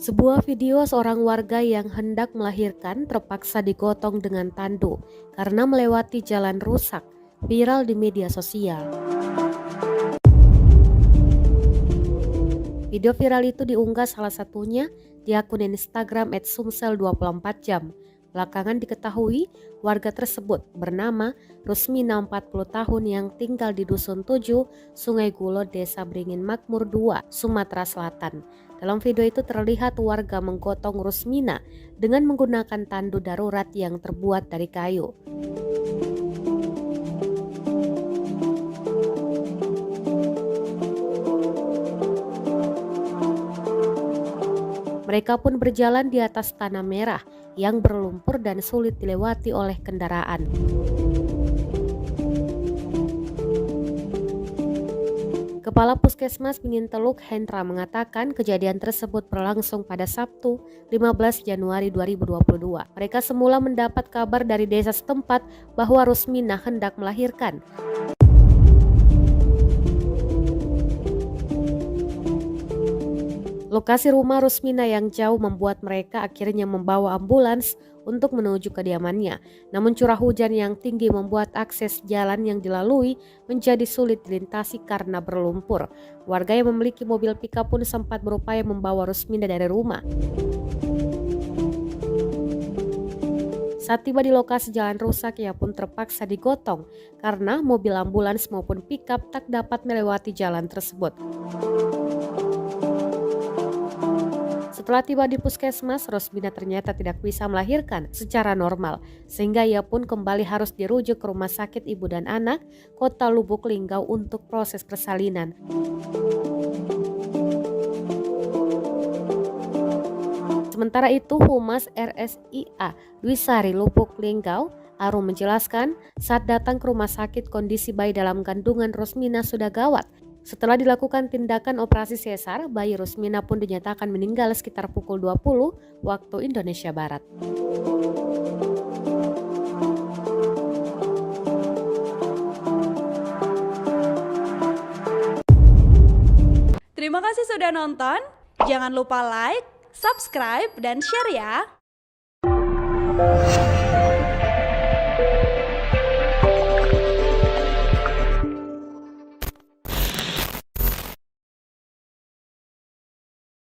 Sebuah video seorang warga yang hendak melahirkan terpaksa digotong dengan tandu karena melewati jalan rusak, viral di media sosial. Video viral itu diunggah salah satunya di akun Instagram @sumsel24jam. Belakangan diketahui warga tersebut bernama Rusmina 40 tahun yang tinggal di Dusun 7, Sungai Gulo, Desa Beringin Makmur 2, Sumatera Selatan. Dalam video itu terlihat warga menggotong Rusmina dengan menggunakan tandu darurat yang terbuat dari kayu. Mereka pun berjalan di atas tanah merah yang berlumpur dan sulit dilewati oleh kendaraan. Kepala Puskesmas Minginteluk Hendra mengatakan kejadian tersebut berlangsung pada Sabtu 15 Januari 2022. Mereka semula mendapat kabar dari desa setempat bahwa Rusmina hendak melahirkan. Lokasi rumah Rusmina yang jauh membuat mereka akhirnya membawa ambulans untuk menuju kediamannya. Namun curah hujan yang tinggi membuat akses jalan yang dilalui menjadi sulit dilintasi karena berlumpur. Warga yang memiliki mobil pickup pun sempat berupaya membawa Rusmina dari rumah. Saat tiba di lokasi jalan rusak, ia pun terpaksa digotong karena mobil ambulans maupun pickup tak dapat melewati jalan tersebut. Setelah tiba di puskesmas, Rusmina ternyata tidak bisa melahirkan secara normal, sehingga ia pun kembali harus dirujuk ke Rumah Sakit Ibu dan Anak, Kota Lubuk Linggau untuk proses persalinan. Sementara itu, Humas RSIA Dwisari Lubuk Linggau, Arum menjelaskan, saat datang ke rumah sakit kondisi bayi dalam kandungan Rusmina sudah gawat. Setelah dilakukan tindakan operasi sesar, bayi Rusmina pun dinyatakan meninggal sekitar pukul 20 waktu Indonesia Barat. Terima kasih sudah nonton. Jangan lupa like, subscribe, dan share ya.